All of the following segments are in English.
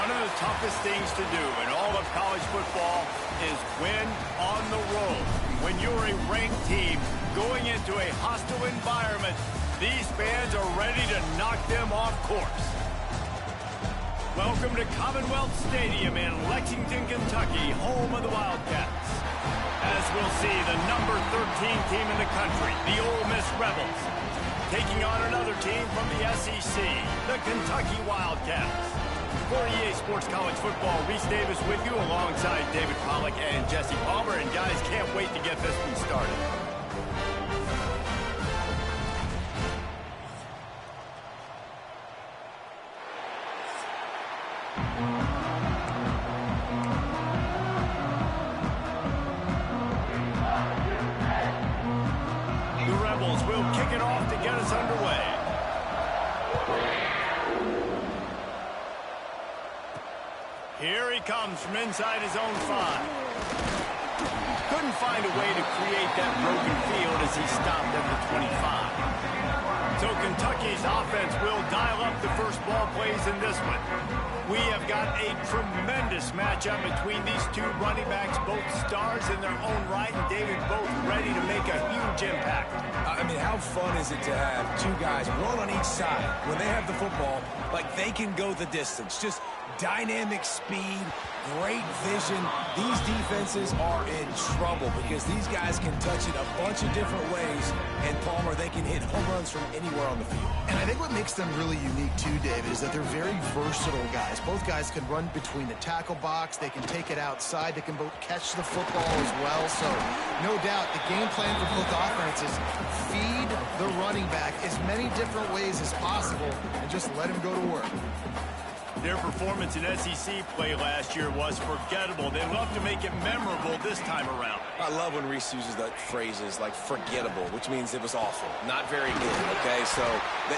One of the toughest things to do in all of college football is win on the road. When you're a ranked team going into a hostile environment, these fans are ready to knock them off course. Welcome to Commonwealth Stadium in Lexington, Kentucky, home of the Wildcats. As we'll see, the number 13 team in the country, the Ole Miss Rebels, taking on another team from the SEC, the Kentucky Wildcats. For EA Sports College Football, Reese Davis with you alongside David Pollack and Jesse Palmer. And guys, can't wait to get this one started. The Rebels will kick it off to get us underway. Here he comes from inside his own 5. Couldn't find a way to create that broken field as he stopped at the 25. So Kentucky's offense will dial up the first ball plays in this one. We have got a tremendous matchup between these two running backs, both stars in their own right, and David both ready to make a huge impact. I mean, how fun is it to have two guys, one on each side, when they have the football, like they can go the distance. Just dynamic speed, great vision. These defenses are in trouble because these guys can touch it a bunch of different ways, and Palmer, they can hit home runs from anywhere on the field. And I think what makes them really unique too, David, is that they're very versatile guys. Both guys can run between the tackle box, they can take it outside, they can both catch the football as well. So no doubt the game plan for both offenses, feed the running back as many different ways as possible and just let him go to work. Their performance in SEC play last year was forgettable. They love to make it memorable this time around. I love when Reese uses that phrases like forgettable, which means it was awful, not very good, okay? So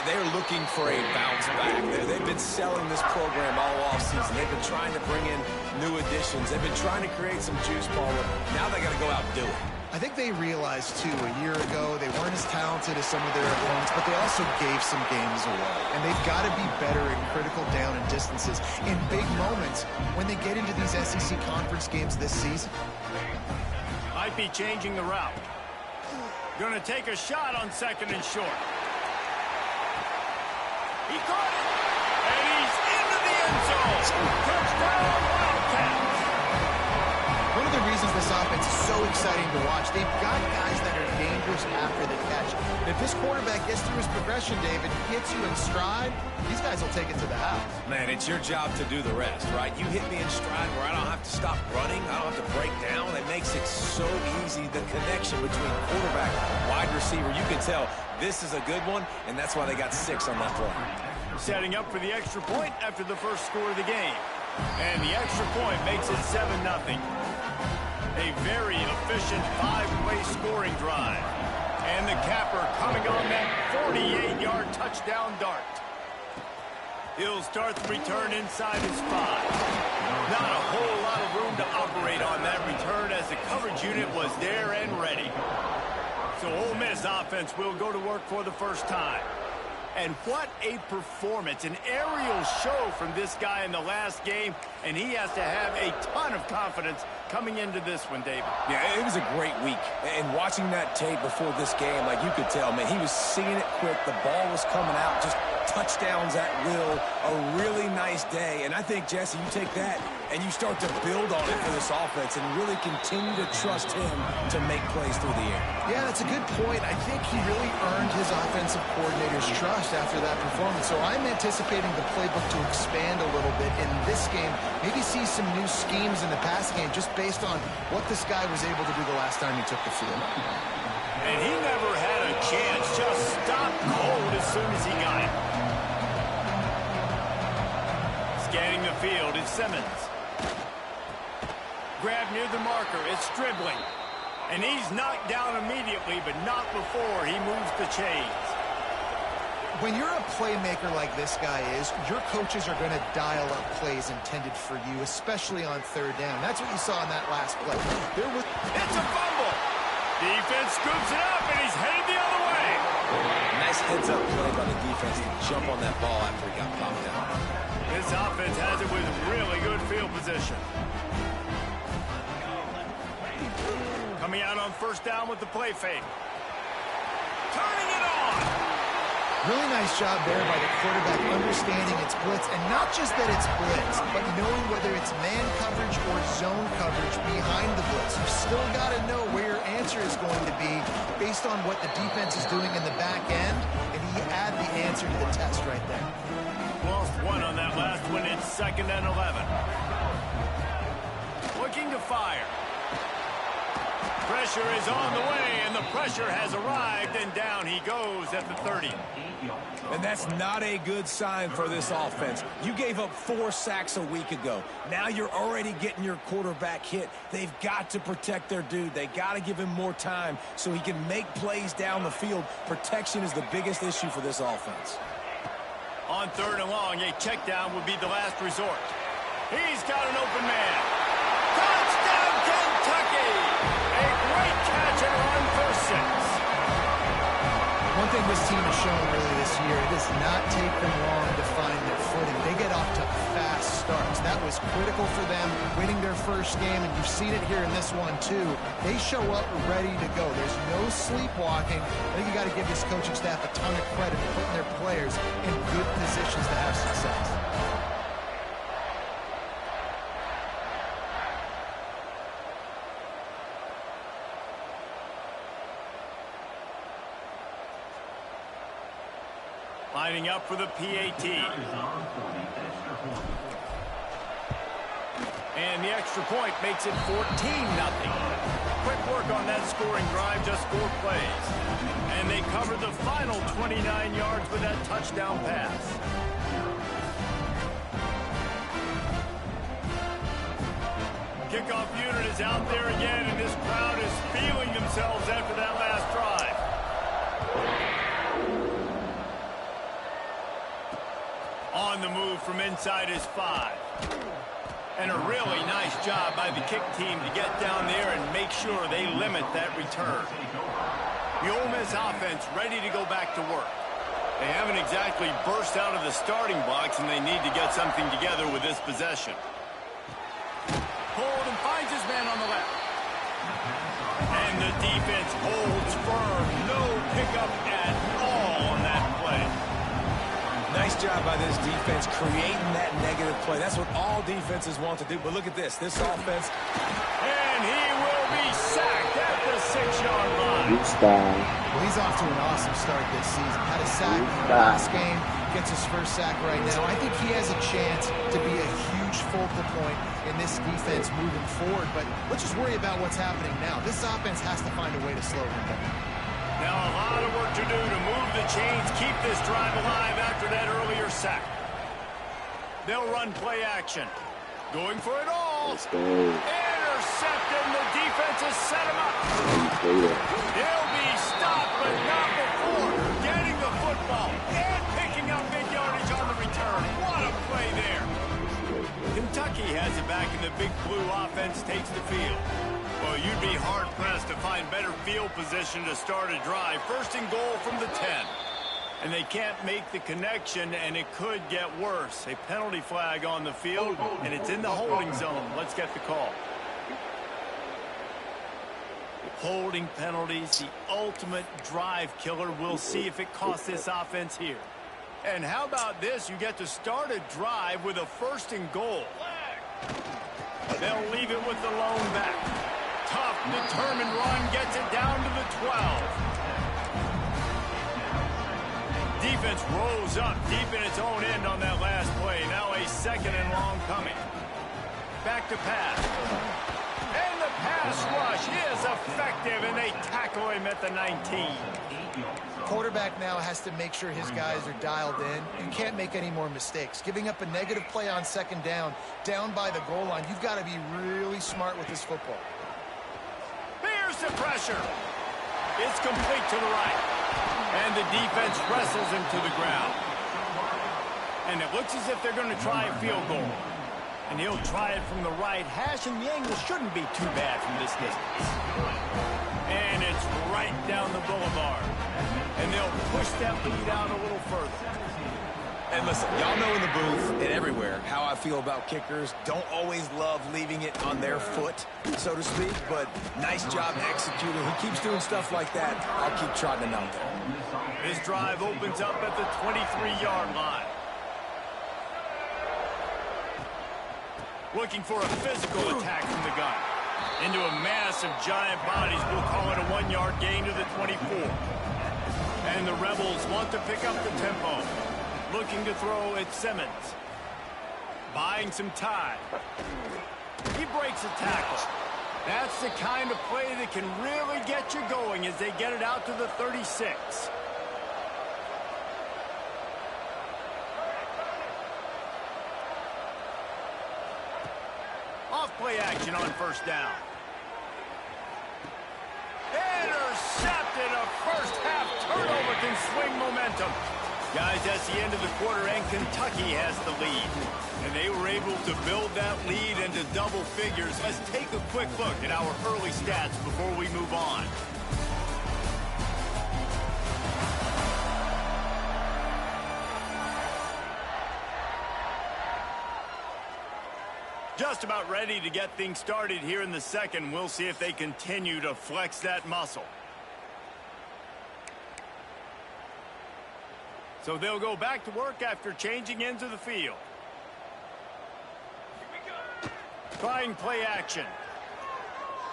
they're looking for a bounce back. They've been selling this program all offseason. They've been trying to bring in new additions. They've been trying to create some juice, Palmer. Now they got to go out and do it. I think they realized, too, a year ago they weren't as talented as some of their opponents, but they also gave some games away. And they've got to be better in critical down and distances in big moments when they get into these SEC conference games this season. Might be changing the route. Going to take a shot on 2nd and short. He caught it! And he's into the end zone! Touchdown, Wildcats! One of the reasons this offense is so exciting to watch, they've got guys that are dangerous after the catch. And if this quarterback gets through his progression, David, gets you in stride, these guys will take it to the house. Man, it's your job to do the rest, right? You hit me in stride where I don't have to stop running. I don't have to break down. It makes it so easy, the connection between quarterback and wide receiver. You can tell this is a good one, and that's why they got 6 on that play. Setting up for the extra point after the first score of the game. And the extra point makes it 7-0. A very efficient 5-play scoring drive. And the capper coming on that 48-yard touchdown dart. He'll start the return inside his 5. Not a whole lot of room to operate on that return as the coverage unit was there and ready. So Ole Miss offense will go to work for the first time. And what a performance, an aerial show from this guy in the last game, and he has to have a ton of confidence coming into this one, David. Yeah, it was a great week. And watching that tape before this game, like you could tell, man, he was seeing it quick. The ball was coming out, just touchdowns at will. A really nice day. And I think, Jesse, you take that and you start to build on it for this offense and really continue to trust him to make plays through the air. Yeah, that's a good point. I think he really earned his offensive coordinator's trust after that performance. So I'm anticipating the playbook to expand a little bit in this game. Maybe see some new schemes in the pass game just based on what this guy was able to do the last time he took the field. And he never had a chance. Just stopped cold as soon as he got it. Scanning the field is Simmons. Grab near the marker. It's Stribling. And he's knocked down immediately, but not before he moves the chains. When you're a playmaker like this guy is, your coaches are going to dial up plays intended for you, especially on 3rd down. That's what you saw in that last play. It's a fumble. Defense scoops it up, and he's headed the other way. Nice heads-up play by the defense to jump on that ball after he got popped out. This offense has it with really good field position. Coming out on first down with the play fake. Turning it on. Really nice job there by the quarterback understanding it's blitz, and not just that it's blitz, but knowing whether it's man coverage or zone coverage behind the blitz. You've still got to know where your answer is going to be based on what the defense is doing in the back end, and he add the answer to the test right there. Lost one on that last one. It's 2nd and 11. Looking to fire. Pressure is on the way, and the pressure has arrived, and down he goes at the 30. And that's not a good sign for this offense. You gave up 4 sacks a week ago. Now you're already getting your quarterback hit. They've got to protect their dude. They got to give him more time so he can make plays down the field. Protection is the biggest issue for this offense. On 3rd and long, a check down would be the last resort. He's got an open man. Touchdown, Kentucky! A great catch and run for 6. One thing this team has shown really this year, it does not take them long to find their footing. They get off to fast starts. That was critical for them, winning their first game, and you've seen it here in this one too. They show up ready to go. There's no sleepwalking. I think you got to give this coaching staff a ton of credit for putting their players in good positions to have success. Lining up for the PAT. And the extra point makes it 14-0. Quick work on that scoring drive, just 4 plays. And they cover the final 29 yards with that touchdown pass. Kickoff unit is out there again, and this crowd is feeling themselves after that last drive. On the move from inside his 5. And a really nice job by the kick team to get down there and make sure they limit that return. The Ole Miss offense ready to go back to work. They haven't exactly burst out of the starting blocks, and they need to get something together with this possession. Hold and finds his man on the left. And the defense holds firm. No pickup at all on that play. Nice job by this defense creating that negative play. That's what all defenses want to do. But look at this offense. And he will be sacked at the 6-yard line. Well, he's off to an awesome start this season. Had a sack in the last game. Gets his first sack right now. I think he has a chance to be a huge focal point in this defense moving forward. But let's just worry about what's happening now. This offense has to find a way to slow him down. Now a lot of work to do to move the chains, keep this drive alive after that earlier sack. They'll run play action. Going for it all. Intercepted, and the defense has set him up. He'll be stopped, but not before getting the football and picking up big yardage on the return. What a play there. Kentucky has it back, and the Big Blue offense takes the field. Well, you'd be hard-pressed to find better field position to start a drive. 1st and goal from the 10. And they can't make the connection, and it could get worse. A penalty flag on the field, and it's in the holding zone. Let's get the call. Holding penalties, the ultimate drive killer. We'll see if it costs this offense here. And how about this? You get to start a drive with a 1st and goal. They'll leave it with the lone back. Tough, determined run gets it down to the 12. Defense rolls up deep in its own end on that last play. Now a 2nd and long coming. Back to pass. And the pass rush is effective, and they tackle him at the 19. Quarterback now has to make sure his guys are dialed in. You can't make any more mistakes. Giving up a negative play on 2nd down by the goal line, you've got to be really smart with this football. Here's the pressure. It's complete to the right. And the defense wrestles him to the ground. And it looks as if they're going to try a field goal. And he'll try it from the right hash, and the angle shouldn't be too bad from this distance. And it's right down the boulevard. And they'll push that lead out a little further. And listen, y'all know in the booth and everywhere how I feel about kickers. Don't always love leaving it on their foot, so to speak, but nice job executing. He keeps doing stuff like that. I'll keep trotting him out there. This drive opens up at the 23-yard line. Looking for a physical attack from the gun. Into a mass of giant bodies, we'll call it a 1-yard gain to the 24. And the Rebels want to pick up the tempo. Looking to throw at Simmons. Buying some time. He breaks a tackle. That's the kind of play that can really get you going as they get it out to the 36. Off play action on first down. Intercepted. A first half turnover can swing momentum. Guys, that's the end of the quarter, and Kentucky has the lead. And they were able to build that lead into double figures. Let's take a quick look at our early stats before we move on. Just about ready to get things started here in the second. We'll see if they continue to flex that muscle. So they'll go back to work after changing into the field. Trying play action.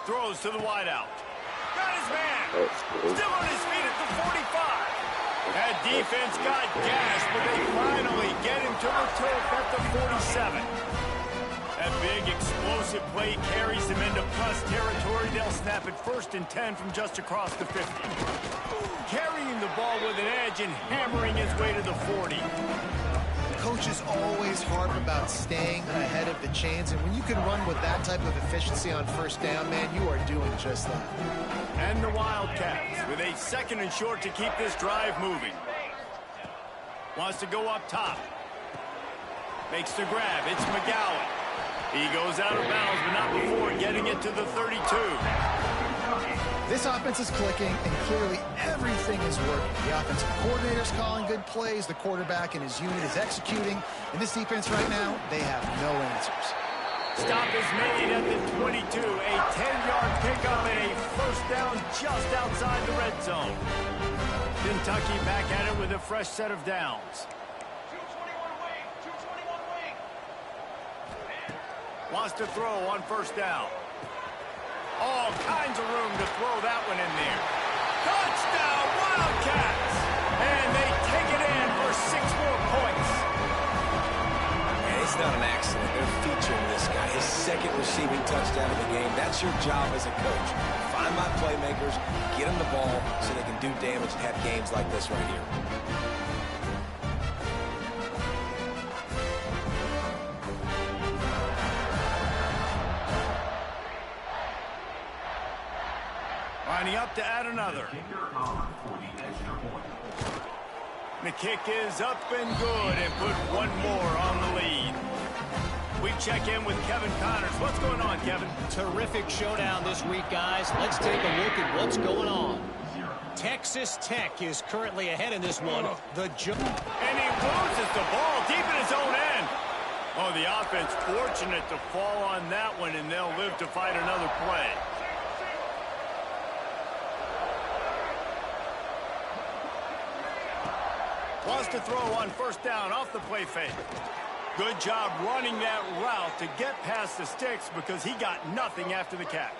Throws to the wideout. Got his man. Still on his feet at the 45. That defense got gashed, but they finally get him to the turf at the 47. That big explosive play carries them into plus territory. They'll snap it 1st and 10 from just across the 50. Carrying the ball with an edge and hammering his way to the 40. Coaches always harp about staying ahead of the chains, and when you can run with that type of efficiency on first down, man, you are doing just that. And the Wildcats with a 2nd and short to keep this drive moving. Wants to go up top. Makes the grab. It's McGowan. He goes out of bounds, but not before getting it to the 32. This offense is clicking, and clearly everything is working. The offensive coordinator's calling good plays. The quarterback and his unit is executing. In this defense right now, they have no answers. Stop is made at the 22. A 10-yard pickup and a first down just outside the red zone. Kentucky back at it with a fresh set of downs. Wants to throw on first down. All kinds of room to throw that one in there. Touchdown, Wildcats! And they take it in for 6 more points. And it's not an accident. They're featuring this guy. His 2nd receiving touchdown of the game. That's your job as a coach. Find my playmakers, get them the ball so they can do damage and have games like this right here. Lining up to add another. The kick is up and good and put 1 more on the lead. We check in with Kevin Connors. What's going on, Kevin? Terrific showdown this week, guys. Let's take a look at what's going on. Texas Tech is currently ahead in this one. And he loses the ball deep in his own end. Oh, the offense fortunate to fall on that one, and they'll live to fight another play. Wants to throw on first down off the play fake. Good job running that route to get past the sticks because he got nothing after the catch.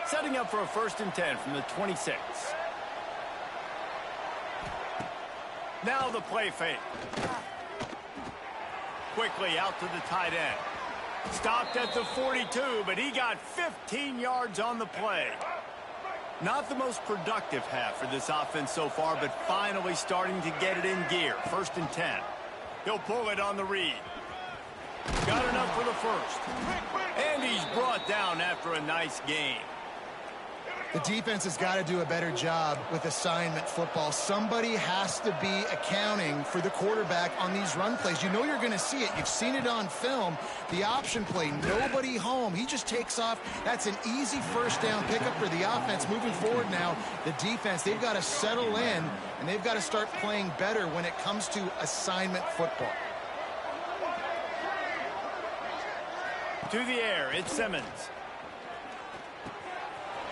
Setting up for a 1st and 10 from the 26. Now the play fake. Quickly out to the tight end. Stopped at the 42, but he got 15 yards on the play. Not the most productive half for this offense so far, but finally starting to get it in gear. 1st and 10. He'll pull it on the read. Got enough for the 1st. And he's brought down after a nice game. The defense has got to do a better job with assignment football. Somebody has to be accounting for the quarterback on these run plays. You know you're going to see it. You've seen it on film. The option play, nobody home. He just takes off. That's an easy first down pickup for the offense. Moving forward now, the defense, they've got to settle in, and they've got to start playing better when it comes to assignment football. To the air, it's Simmons.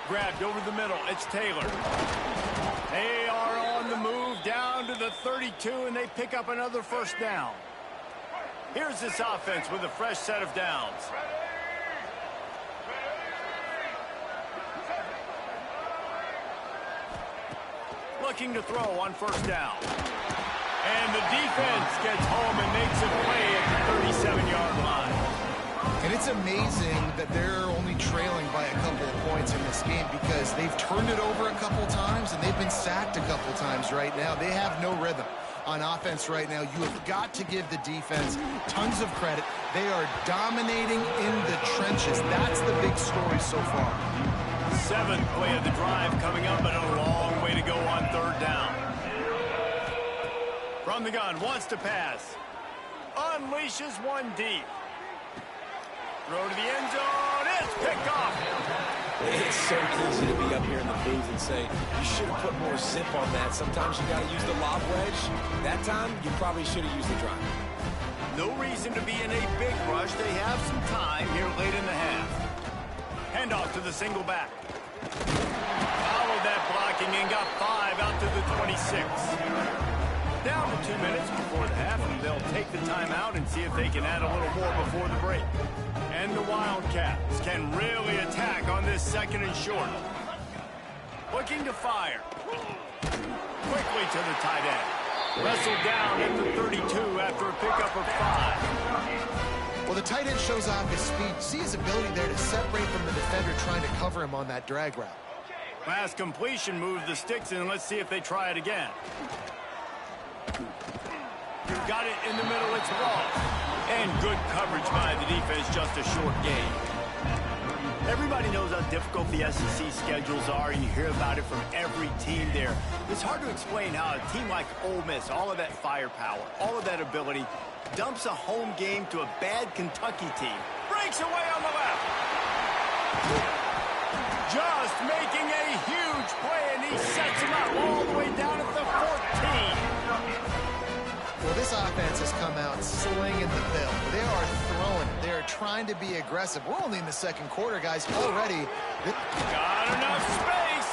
Grabbed over the middle, it's Taylor. They are on the move down to the 32, and they pick up another first down. Here's this offense with a fresh set of downs. Looking to throw on first down. And the defense gets home and makes a play at the 37-yard line. And it's amazing that they're only trailing by a couple of points in this game because they've turned it over a couple times and they've been sacked a couple times right now. They have no rhythm on offense right now. You have got to give the defense tons of credit. They are dominating in the trenches. That's the big story so far. Seventh play of the drive coming up, and a long way to go on third down. From the gun, wants to pass. Unleashes one deep. Throw to the end zone. It's picked off. It's so easy to be up here in the booth and say, you should have put more zip on that. Sometimes you got to use the lob wedge. That time, you probably should have used the drive. No reason to be in a big rush. They have some time here late in the half. Handoff to the single back. Followed that blocking and got 5 out to the 26. Down to 2 minutes before the half, and they'll take the timeout and see if they can add a little more before the break. And the Wildcats can really attack on this second and short. Looking to fire. Quickly to the tight end. Wrestled down at the 32 after a pickup of 5. Well, the tight end shows off his speed. See his ability there to separate from the defender trying to cover him on that drag route. Pass completion, move the sticks in. Let's see if they try it again. Got it in the middle, it's lost. And good coverage by the defense, just a short gain. Everybody knows how difficult the SEC schedules are, and you hear about it from every team there. It's hard to explain how a team like Ole Miss, all of that firepower, all of that ability, dumps a home game to a bad Kentucky team. Breaks away on the left. Just making a huge play, and he sets him up all the way down at the 14. Well, this offense has come out slinging the bill. They are throwing it. They are trying to be aggressive. We're only in the second quarter, guys. Already. Got enough space.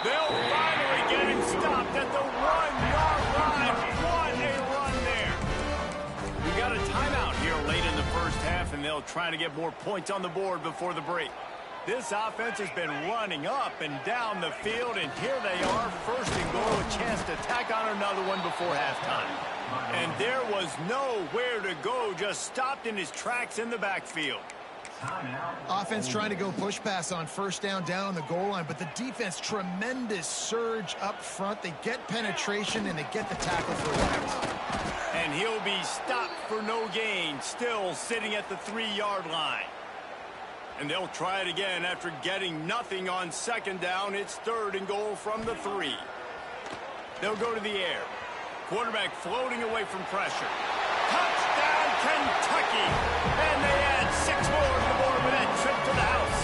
They'll finally get it stopped at the 1-yard line. What a run there. We got a timeout here late in the first half, and they'll try to get more points on the board before the break. This offense has been running up and down the field, and here they are, first and goal, a chance to tack on another one before halftime. And there was nowhere to go, just stopped in his tracks in the backfield. Offense trying to go push pass on first down on the goal line, but the defense, tremendous surge up front. They get penetration, and they get the tackle for a loss. And he'll be stopped for no gain, still sitting at the 3-yard line. And they'll try it again after getting nothing on second down. It's third and goal from the 3. They'll go to the air. Quarterback floating away from pressure. Touchdown, Kentucky! And they add 6 more to the board with that trip to the house.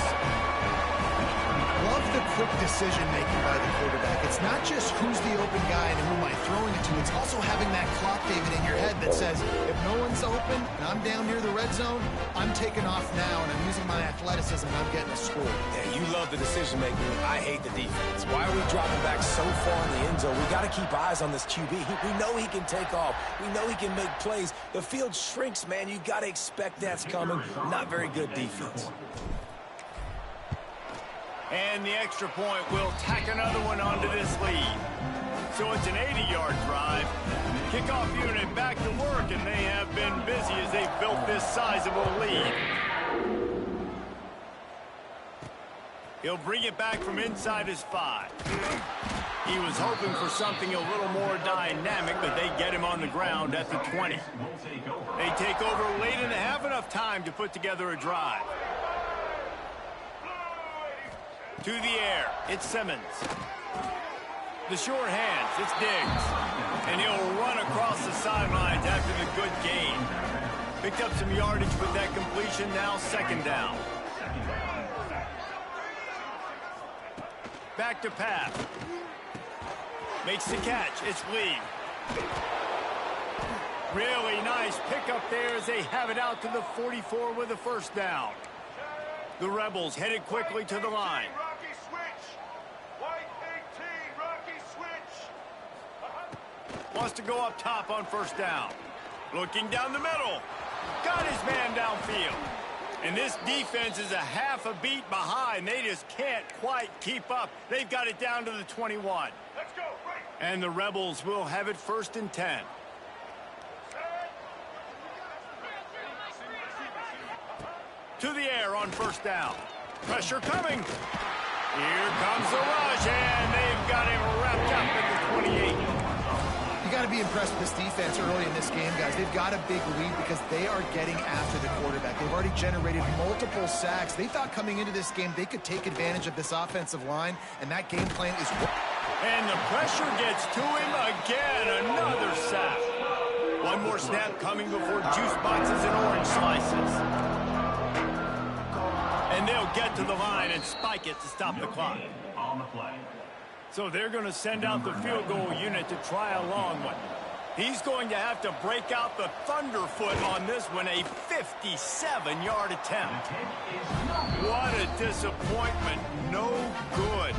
Love the quick decision-making by the quarterback. It's not just who's the open guy and who am I throwing it to. It's also having that clock, David, in your head that says, if no one's open and I'm down near the red zone, I'm taking off now, and I'm using my athleticism, and I'm getting a score. Yeah, you love the decision-making. I hate the defense. Why are we dropping back so far in the end zone? We got to keep eyes on this QB. We know he can take off. We know he can make plays. The field shrinks, man. You got to expect that's coming. Not very good defense. And the extra point will tack another one onto this lead. So it's an 80-yard drive. Kickoff unit back to work, and they have been busy as they've built this sizable lead. He'll bring it back from inside his 5. He was hoping for something a little more dynamic, but they get him on the ground at the 20. They take over late and have enough time to put together a drive. To the air, it's Simmons. The short hands, it's Diggs. And he'll run across the sidelines after the good gain. Picked up some yardage with that completion, now second down. Back to pass. Makes the catch, it's Lee. Really nice pickup there as they have it out to the 44 with a first down. The Rebels headed quickly to the line. Rocky switch. White 18, Rocky switch. Wants to go up top on first down. Looking down the middle. Got his man downfield. And this defense is a half a beat behind. They just can't quite keep up. They've got it down to the 21. Let's go, right. And the Rebels will have it 1st and 10. To the air on first down. Pressure coming. Here comes the rush, and they've got him wrapped up at the 28. You got to be impressed with this defense early in this game, guys. They've got a big lead because they are getting after the quarterback. They've already generated multiple sacks. They thought coming into this game they could take advantage of this offensive line, and that game plan is working. And the pressure gets to him again. Another sack. One more snap coming before juice boxes and orange slices. And they'll get to the line and spike it to stop the clock. So they're going to send out the field goal unit to try a long one. He's going to have to break out the thunderfoot on this one, a 57-yard attempt. What a disappointment. No good.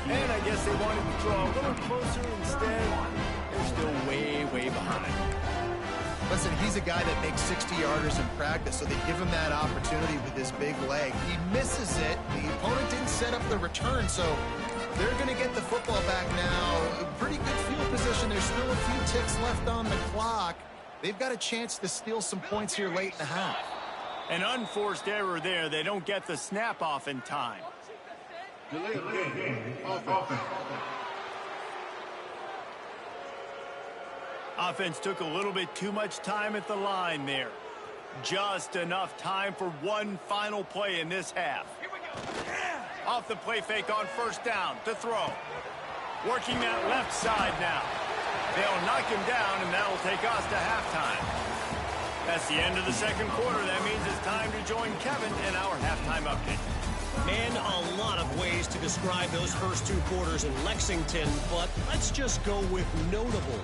And I guess they wanted to draw a little closer. Instead, they're still way, way behind. Listen, he's a guy that makes 60-yarders in practice, so they give him that opportunity with his big leg. He misses it. The opponent didn't set up the return, so they're going to get the football back now. Pretty good field position. There's still a few ticks left on the clock. They've got a chance to steal some points here late in the half. An unforced error there. They don't get the snap off in time. Offense took a little bit too much time at the line there. Just enough time for one final play in this half. Off the play fake on first down to throw. Working that left side now. They'll knock him down, and that'll take us to halftime. That's the end of the second quarter. That means it's time to join Kevin in our halftime update. Man, a lot of ways to describe those first 2 quarters in Lexington, but let's just go with notable.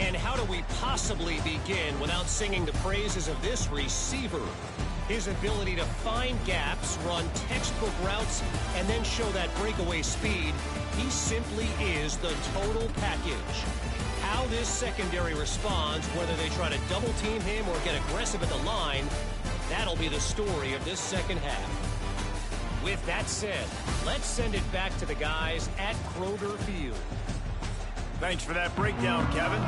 And how do we possibly begin without singing the praises of this receiver? His ability to find gaps, run textbook routes, and then show that breakaway speed. He simply is the total package. How this secondary responds, whether they try to double team him or get aggressive at the line, that'll be the story of this second half. With that said, let's send it back to the guys at Kroger Field. Thanks for that breakdown, Kevin.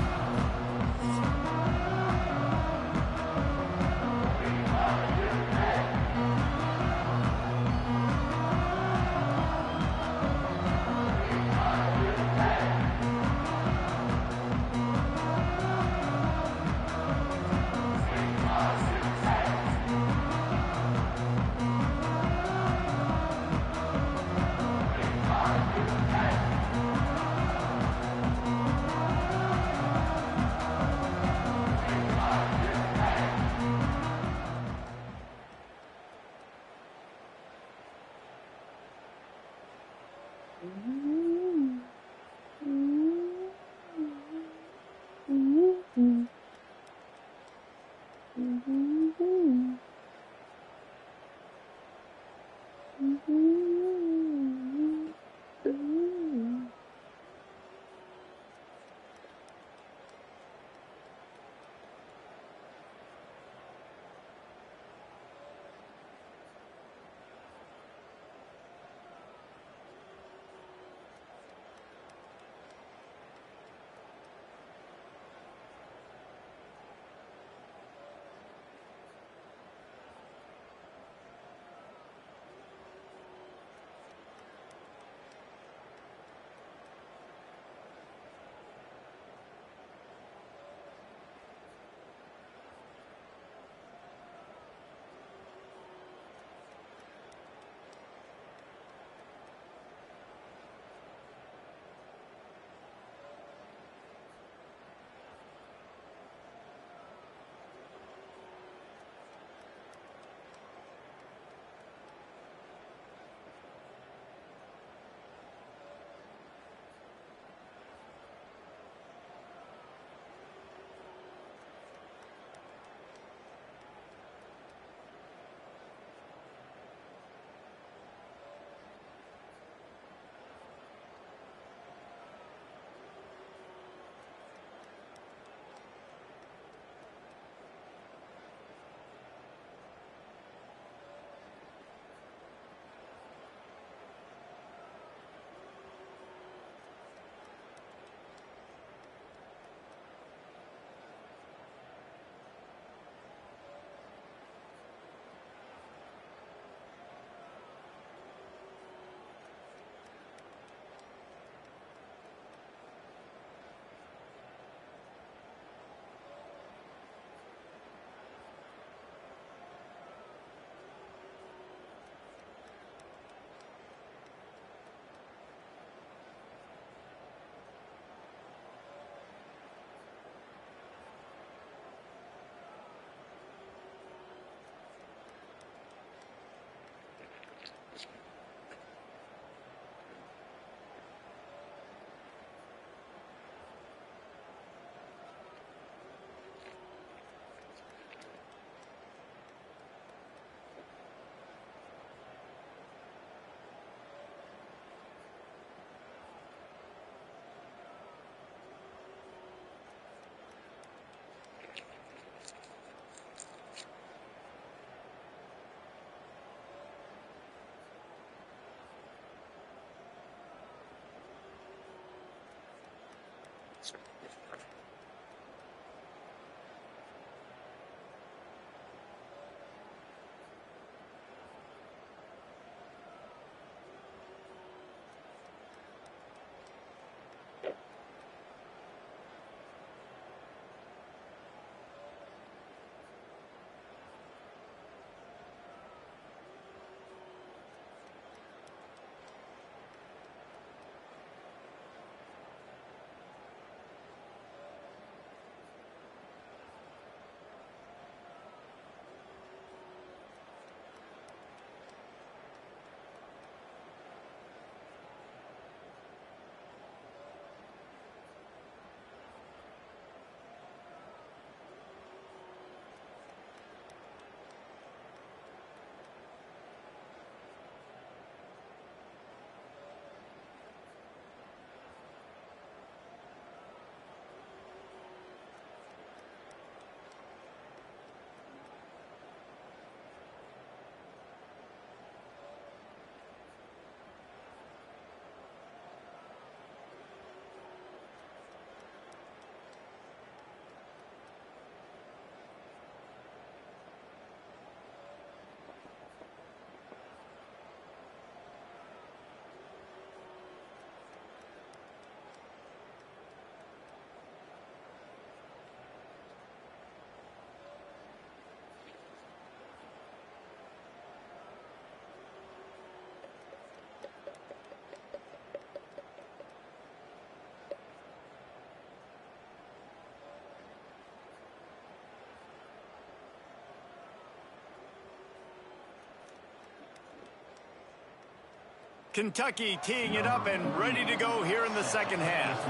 Kentucky teeing it up and ready to go here in the second half.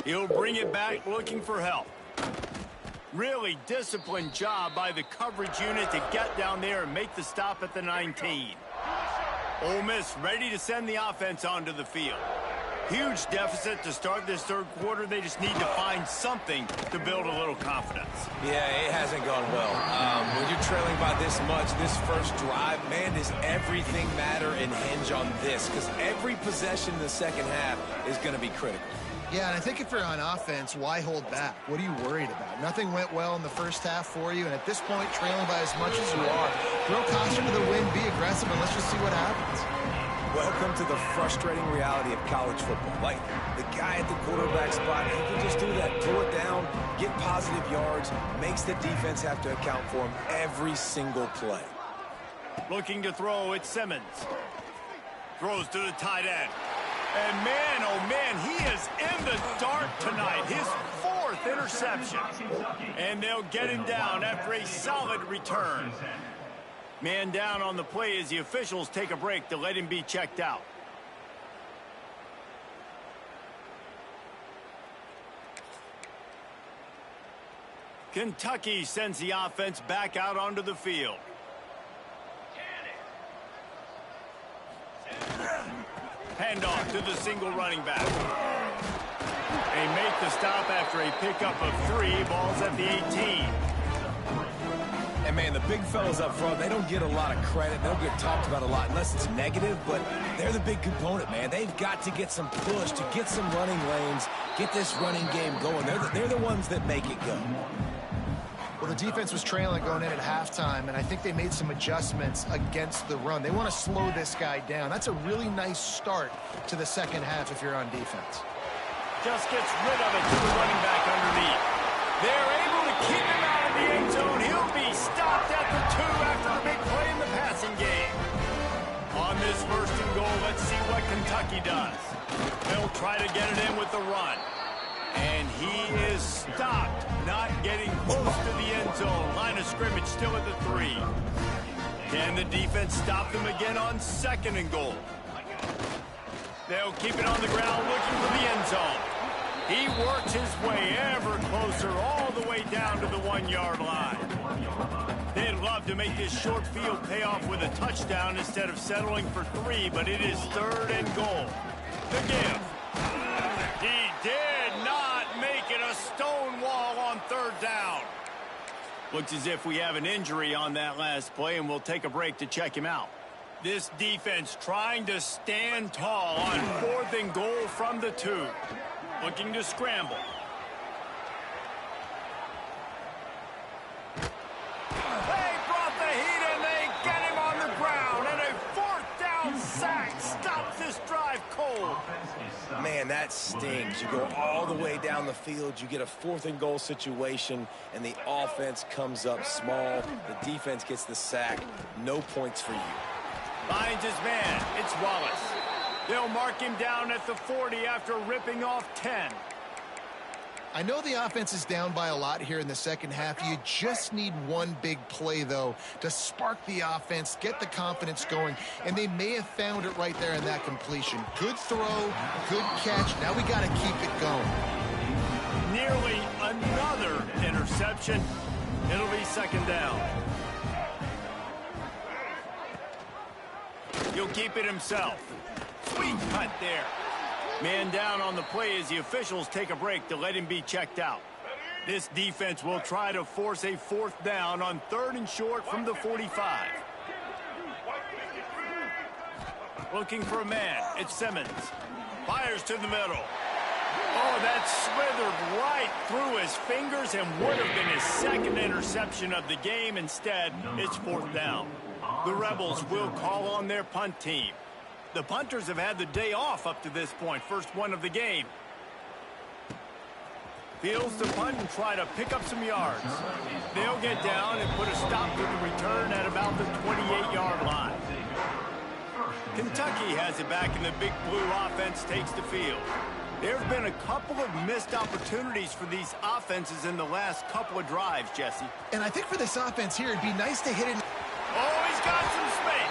He'll bring it back looking for help. Really disciplined job by the coverage unit to get down there and make the stop at the 19. Ole Miss ready to send the offense onto the field. Huge deficit to start this third quarter. They just need to find something to build a little confidence. Yeah, it hasn't gone well. When you're trailing by this much, this first drive, man, does everything matter and hinge on this? Because every possession in the second half is going to be critical. Yeah, and I think if you're on offense, why hold back? What are you worried about? Nothing went well in the first half for you, and at this point, trailing by as much as you are, throw caution to the wind, be aggressive, and let's just see what happens. Welcome to the frustrating reality of college football. Like, the guy at the quarterback spot, he can just do that. Pull it down, get positive yards, makes the defense have to account for him every single play. Looking to throw, it's Simmons. Throws to the tight end. And man, oh man, he is in the dark tonight. His fourth interception. And they'll get him down after a solid return. Man down on the play as the officials take a break to let him be checked out. Kentucky sends the offense back out onto the field. Handoff to the single running back. They make the stop after a pickup of 3. Ball's at the 18. And man, the big fellas up front, they don't get a lot of credit. They don't get talked about a lot unless it's negative, but they're the big component, man. They've got to get some push, to get some running lanes, get this running game going. They're the ones that make it go. Well, the defense was trailing going in at halftime, and I think they made some adjustments against the run. They want to slow this guy down. That's a really nice start to the second half if you're on defense. Just gets rid of it to the running back underneath. They're able to keep him out of the end zone. He'll be stopped at the 2 after the big play in the passing game. On this 1st and goal, let's see what Kentucky does. They'll try to get it in with the run. And he is stopped, not getting close to the end zone. Line of scrimmage still at the 3. Can the defense stop them again on 2nd and goal? They'll keep it on the ground looking for the end zone. He works his way ever closer all the way down to the 1-yard line. They'd love to make this short field pay off with a touchdown instead of settling for 3, but it is 3rd and goal. The give. He did not make it a stone wall on 3rd down. Looks as if we have an injury on that last play, and we'll take a break to check him out. This defense trying to stand tall on 4th and goal from the 2. Looking to scramble. They brought the heat and they get him on the ground. And a 4th down sack stops this drive cold. Man, that stings. You go all the way down the field, you get a 4th and goal situation, and the offense comes up small. The defense gets the sack. No points for you. Finds his man. It's Wallace. They'll mark him down at the 40 after ripping off 10. I know the offense is down by a lot here in the second half. You just need one big play, though, to spark the offense, get the confidence going, and they may have found it right there in that completion. Good throw, good catch. Now we got to keep it going. Nearly another interception. It'll be 2nd down. He'll keep it himself. Sweet cut there. Man down on the play as the officials take a break to let him be checked out. This defense will try to force a 4th down on 3rd and short from the 45. Looking for a man. It's Simmons. Fires to the middle. Oh, that slithered right through his fingers and would have been his 2nd interception of the game. Instead, it's 4th down. The Rebels will call on their punt team. The punters have had the day off up to this point. First one of the game. Fields the punt and try to pick up some yards. They'll get down and put a stop to the return at about the 28-yard line. Kentucky has it back, and the Big Blue offense takes the field. There have been a couple of missed opportunities for these offenses in the last couple of drives, Jesse. And I think for this offense here, it'd be nice to hit it. Oh, he's got some space.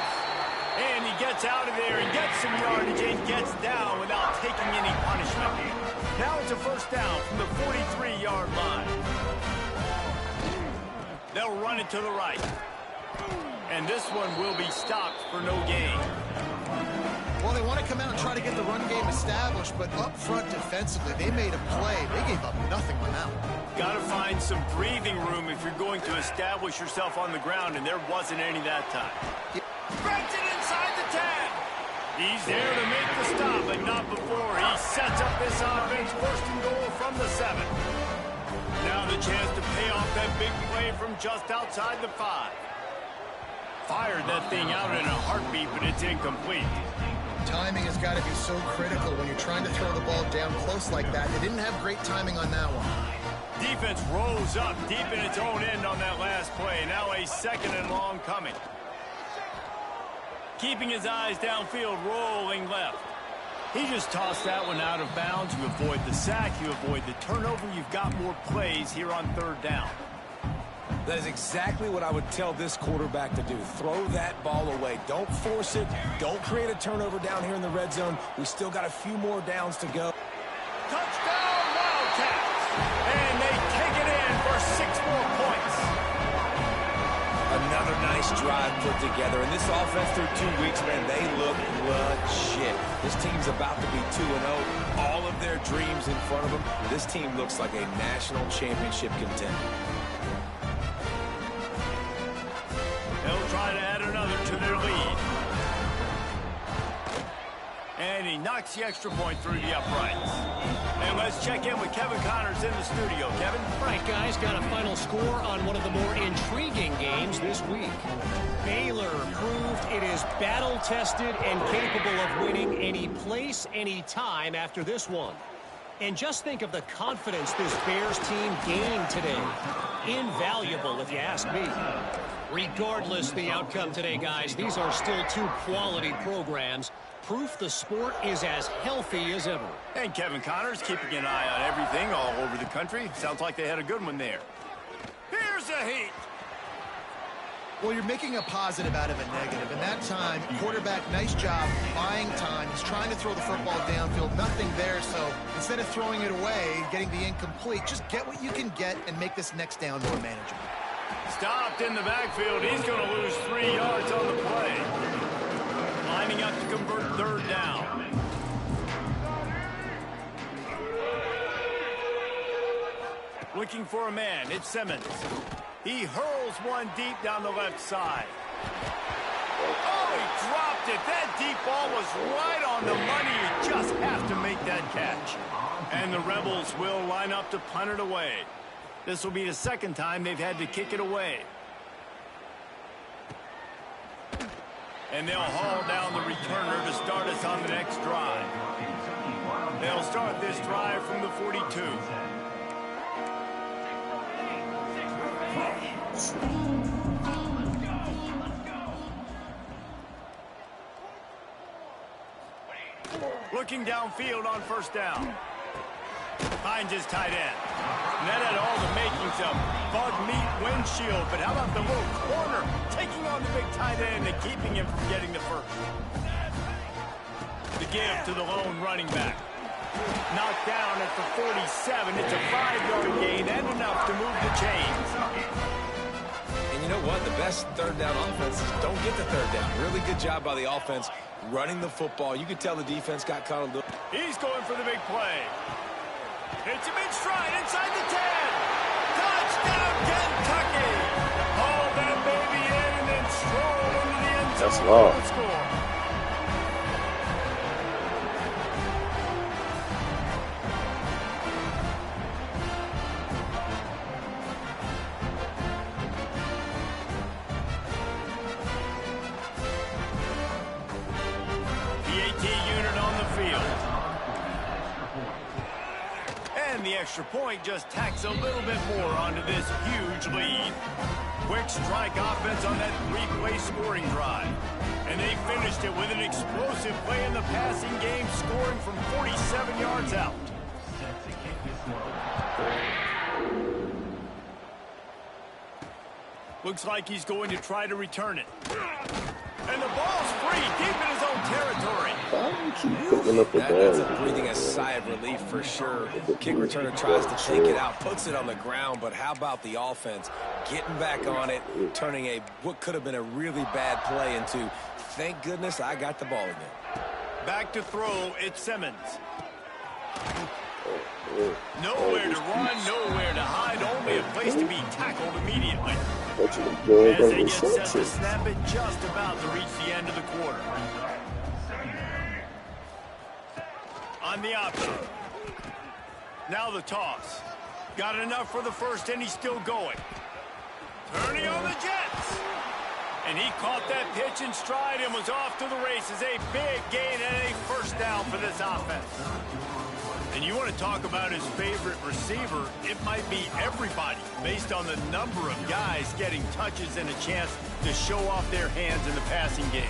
And he gets out of there and gets some yardage and gets down without taking any punishment. Now it's a 1st down from the 43-yard line. They'll run it to the right. And this one will be stopped for no gain. Well, they want to come out and try to get the run game established, but up front defensively, they made a play. They gave up nothing on that one. Got to find some breathing room if you're going to establish yourself on the ground, and there wasn't any that time. Spreads it inside the 10. He's there to make the stop, but not before. He sets up this offense 1st and goal from the 7. Now the chance to pay off that big play from just outside the 5. Fired that thing out in a heartbeat, but it's incomplete. Timing has got to be so critical when you're trying to throw the ball down close like that. They didn't have great timing on that one. Defense rolls up deep in its own end on that last play. Now a 2nd and long coming. Keeping his eyes downfield, rolling left. He just tossed that one out of bounds. You avoid the sack, you avoid the turnover. You've got more plays here on 3rd down. That is exactly what I would tell this quarterback to do. Throw that ball away. Don't force it. Don't create a turnover down here in the red zone. We still got a few more downs to go. Touchdown, Wildcats! And they take it in for 6 more points. Another nice drive put together. And this offense through 2 weeks, man, they look legit. This team's about to be 2-0. All of their dreams in front of them. This team looks like a national championship contender. They'll try to add another to their lead. And he knocks the extra point through the uprights. And let's check in with Kevin Connors in the studio. Kevin? All right, guys, got a final score on one of the more intriguing games this week. Baylor proved it is battle-tested and capable of winning any place, any time after this one. And just think of the confidence this Bears team gained today. Invaluable, if you ask me. Regardless the outcome today, guys, these are still two quality programs. Proof the sport is as healthy as ever. And Kevin Connors keeping an eye on everything all over the country. Sounds like they had a good one there. Here's a heat. Well, you're making a positive out of a negative. And that time, quarterback, nice job buying time. He's trying to throw the football downfield. Nothing there, so instead of throwing it away, getting the incomplete, just get what you can get and make this next down more manageable. Stopped in the backfield. He's going to lose 3 yards on the play. Lining up to convert third down. Looking for a man. It's Simmons. He hurls one deep down the left side. Oh, he dropped it. That deep ball was right on the money. You just have to make that catch. And the Rebels will line up to punt it away. This will be the second time they've had to kick it away. And they'll haul down the returner to start us on the next drive. They'll start this drive from the 42. Looking downfield on first down. Finds his tight end. And that had all the makings of bug meat windshield. But how about the little corner taking on the big tight end and keeping him from getting the first? The give to the lone running back. Knocked down at the 47. It's a 5-yard gain and enough to move the chains. And you know what? The best third down offenses don't get the third down. Really good job by the offense running the football. You could tell the defense got caught a little. He's going for the big play. Hits him in stride inside the 10. Touchdown, Kentucky. Haul that baby in and then stroll into the end zone. That's long. Score. The extra point just tacks a little bit more onto this huge lead. Quick strike offense on that 3-play scoring drive. And they finished it with an explosive play in the passing game, scoring from 47 yards out. Looks like he's going to try to return it. And the ball's free, deep in his own territory. That's a breathing a sigh of relief for sure. Kick returner tries to take it out, puts it on the ground, but how about the offense getting back on it, turning what could have been a really bad play into, thank goodness I got the ball again. Back to throw, it's Simmons. Nowhere to run, nowhere to hide, only a place to be tackled immediately. As they get set to snap it, just about to reach the end of the quarter. On the option. Now the toss. Got enough for the first, and he's still going. Turning on the Jets. And he caught that pitch in stride and was off to the races. A big gain and a first down for this offense. And you want to talk about his favorite receiver, it might be everybody based on the number of guys getting touches and a chance to show off their hands in the passing game.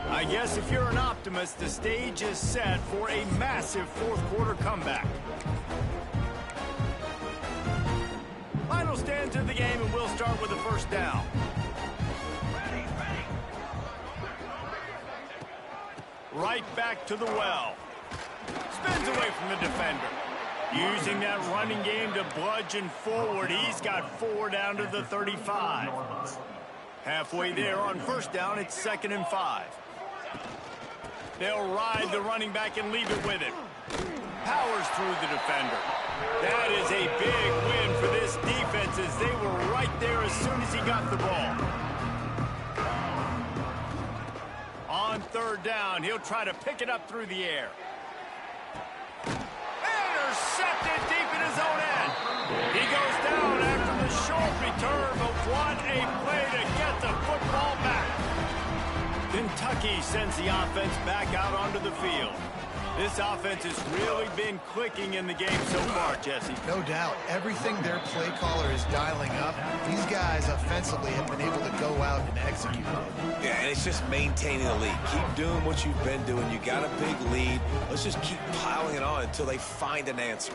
I guess if you're an optimist, the stage is set for a massive fourth-quarter comeback. Final stands of the game, and we'll start with the first down. Right back to the well. Spins away from the defender. Using that running game to bludgeon forward. He's got 4 down to the 35. Halfway there on first down, it's 2nd and 5. They'll ride the running back and leave it with him. Powers through the defender. That is a big win for this defense as they were right there as soon as he got the ball. On third down, he'll try to pick it up through the air. Intercepted deep in his own end. He goes down after the short return, but what a play to get the football back. Kentucky sends the offense back out onto the field. This offense has really been clicking in the game so far, Jesse. No doubt. Everything their play caller is dialing up, these guys offensively have been able to go out and execute it. Yeah, and it's just maintaining the lead. Keep doing what you've been doing. You got a big lead. Let's just keep piling it on until they find an answer.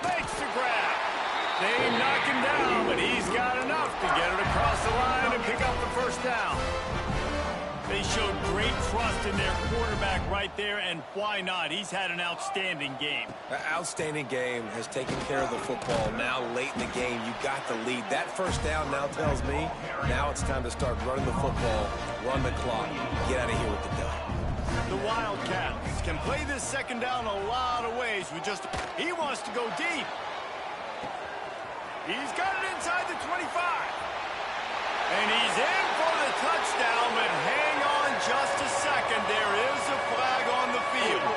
Makes the grab. They knock him down, but he's got enough to get it across the line and pick up the first down. They showed great trust in their quarterback right there, and why not? He's had an outstanding game. An outstanding game, has taken care of the football. Now, late in the game, you got the lead. That first down now tells me now it's time to start running the football, run the clock, get out of here with the dub. The Wildcats can play this second down a lot of ways. He wants to go deep. He's got it inside the 25. And he's in for the touchdown, but hang on just a second. There is a flag on the field.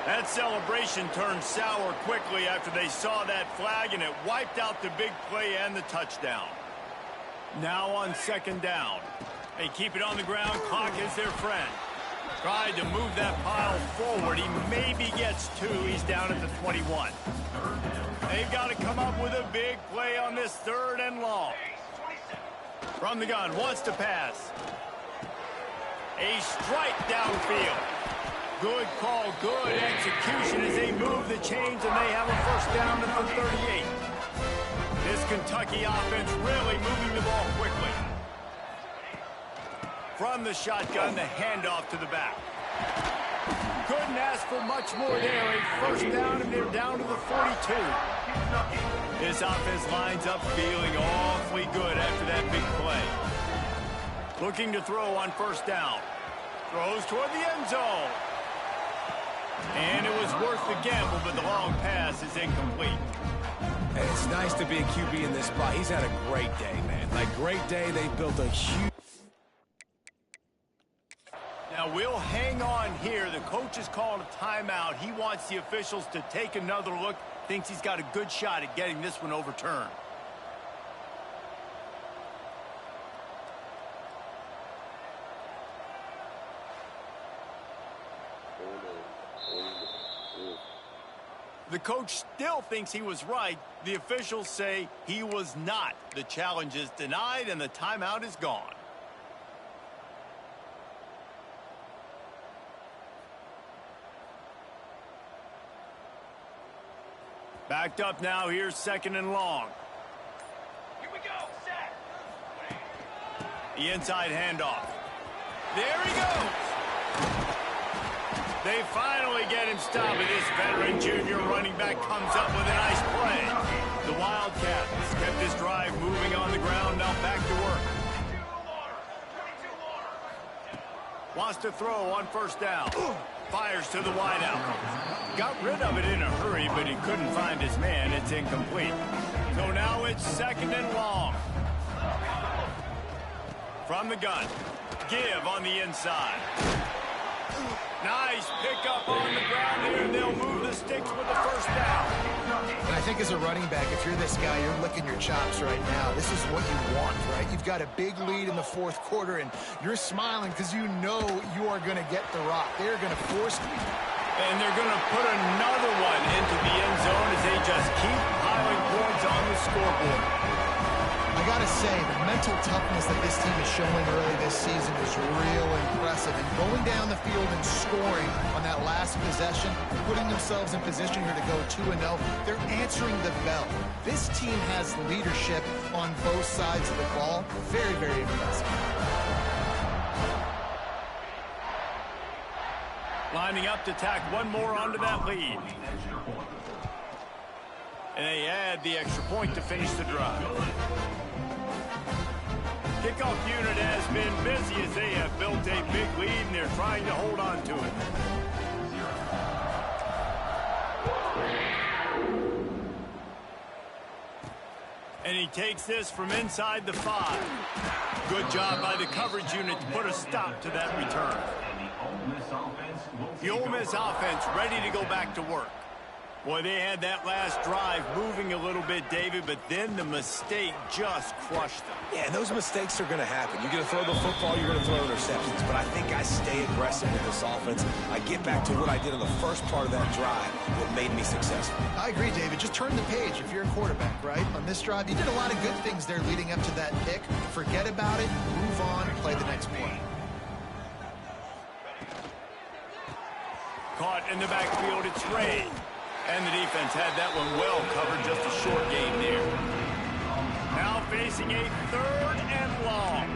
That celebration turned sour quickly after they saw that flag, and it wiped out the big play and the touchdown. Now on second down. They keep it on the ground. Clock is their friend. Tried to move that pile forward. He maybe gets two. He's down at the 21. They've got to come up with a big play on this third and long. From the gun, wants to pass. A strike downfield. Good call, good execution as they move the chains, and they have a first down at the 38. This Kentucky offense really moving the ball quickly. From the shotgun, the handoff to the back. Couldn't ask for much more there. A first down, and they're down to the 42. This offense lines up feeling awfully good after that big play. Looking to throw on first down. Throws toward the end zone. And it was worth the gamble, but the long pass is incomplete. And it's nice to be a QB in this spot. He's had a great day, man. Like, great day. They built a huge... Now, we'll hang on here. The coach has called a timeout. He wants the officials to take another look. Thinks he's got a good shot at getting this one overturned. The coach still thinks he was right. The officials say he was not. The challenge is denied, and the timeout is gone. Backed up now. Here's second and long. Here we go. Set. The inside handoff. There he goes. They finally get him stopped, but this veteran junior running back comes up with a nice play. The Wildcats kept this drive moving on the ground. Now back to work. Wants to throw on first down. Fires to the wideout. Got rid of it in a hurry, but he couldn't find his man. It's incomplete. So now it's second and long. From the gun. Give on the inside. Nice pickup on the ground here. They'll move the sticks with the first down. And I think as a running back, if you're this guy, you're licking your chops right now. This is what you want, right? You've got a big lead in the fourth quarter, and you're smiling because you know you are going to get the rock. They're going to force you. And they're going to put another one into the end zone as they just keep piling points on the scoreboard. I got to say, the mental toughness that this team is showing early this season is real impressive. And going down the field and scoring on that last possession, putting themselves in position here to go 2-0, they're answering the bell. This team has leadership on both sides of the ball. Very, very impressive. Lining up to tack one more onto that lead. And they add the extra point to finish the drive. Kickoff unit has been busy as they have built a big lead, and they're trying to hold on to it. And he takes this from inside the 5. Good job by the coverage unit to put a stop to that return. The Ole Miss offense ready to go back to work. Boy, they had that last drive moving a little bit, David, but then the mistake just crushed them. Yeah, and those mistakes are going to happen. You're going to throw the football, you're going to throw interceptions. But I think I stay aggressive with this offense. I get back to what I did in the first part of that drive, what made me successful. I agree, David. Just turn the page if you're a quarterback, right? On this drive, you did a lot of good things there leading up to that pick. Forget about it, move on, and play the next play. Caught in the backfield, it's Ray. And the defense had that one well covered, just a short gain there. Now facing a 3rd and long.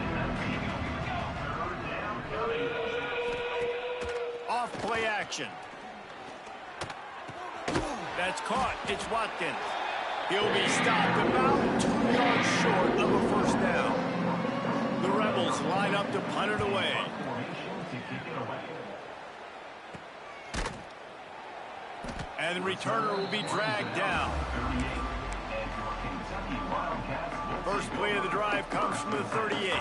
Off play action. That's caught. It's Watkins. He'll be stopped about 2 yards short of a first down. The Rebels line up to punt it away. And the returner will be dragged down. First play of the drive comes from the 38.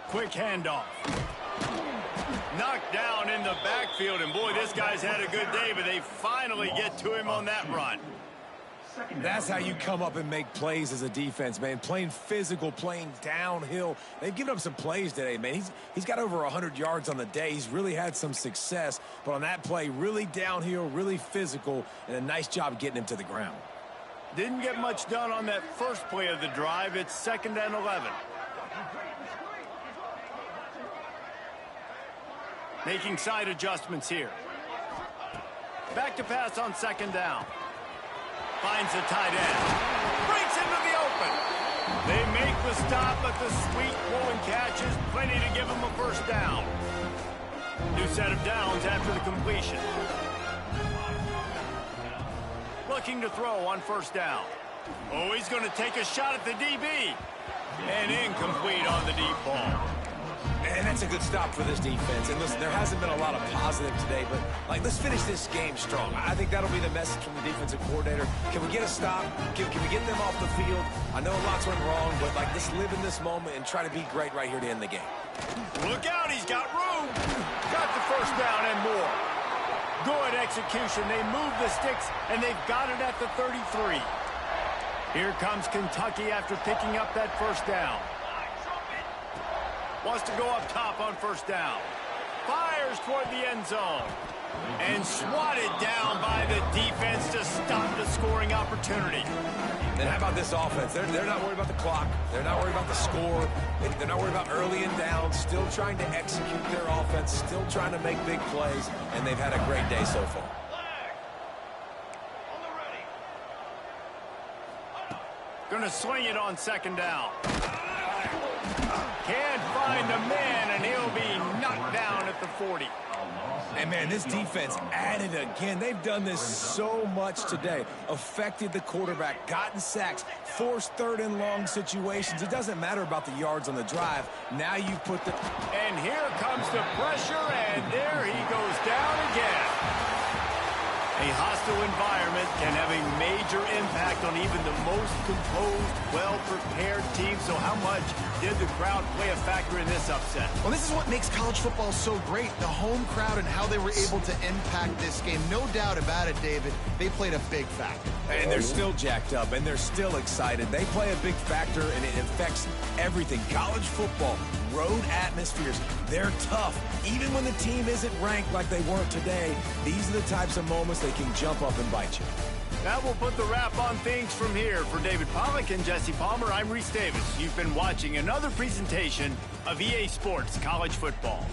Quick handoff. Knocked down in the backfield, and boy, this guy's had a good day, but they finally get to him on that run. That's how you come up and make plays as a defense, man. Playing physical, playing downhill. They've given up some plays today, man. He's got over 100 yards on the day. He's really had some success. But on that play, really downhill, really physical, and a nice job getting him to the ground. Didn't get much done on that first play of the drive. It's 2nd and 11. Making side adjustments here. Back to pass on 2nd down. Finds the tight end. Breaks into the open. They make the stop, but the sweet rolling catch is plenty to give them a first down. New set of downs after the completion. Looking to throw on first down. Oh, he's going to take a shot at the DB. And incomplete on the deep ball. And that's a good stop for this defense. And listen, there hasn't been a lot of positive today, but, let's finish this game strong. I think that'll be the message from the defensive coordinator. Can we get a stop? Can we get them off the field? I know lots went wrong, but, let's live in this moment and try to be great right here to end the game. Look out, he's got room. Got the first down and more. Good execution. They move the sticks, and they've got it at the 33. Here comes Kentucky after picking up that first down. Wants to go up top on first down. Fires toward the end zone. And swatted down by the defense to stop the scoring opportunity. And how about this offense? They're not worried about the clock. They're not worried about the score. They're not worried about early and down. Still trying to execute their offense. Still trying to make big plays. And they've had a great day so far. Gonna swing it on 2nd down. Can't find the man, and he'll be knocked down at the 40. And, man, this defense added again. They've done this so much today. Affected the quarterback, gotten sacks, forced 3rd and long situations. It doesn't matter about the yards on the drive. Now you've put the... And here comes the pressure, and there he goes down again. A hostile environment can have a major impact on even the most composed, well-prepared team. So how much did the crowd play a factor in this upset? Well, this is what makes college football so great, the home crowd and how they were able to impact this game. No doubt about it, David. They played a big factor. And they're still jacked up, and they're still excited. They play a big factor, and it affects everything. College football, road atmospheres, they're tough. Even when the team isn't ranked like they weren't today, these are the types of moments they can jump up and bite you. That will put the wrap on things from here. For David Pollack and Jesse Palmer, I'm Reese Davis. You've been watching another presentation of EA Sports College Football.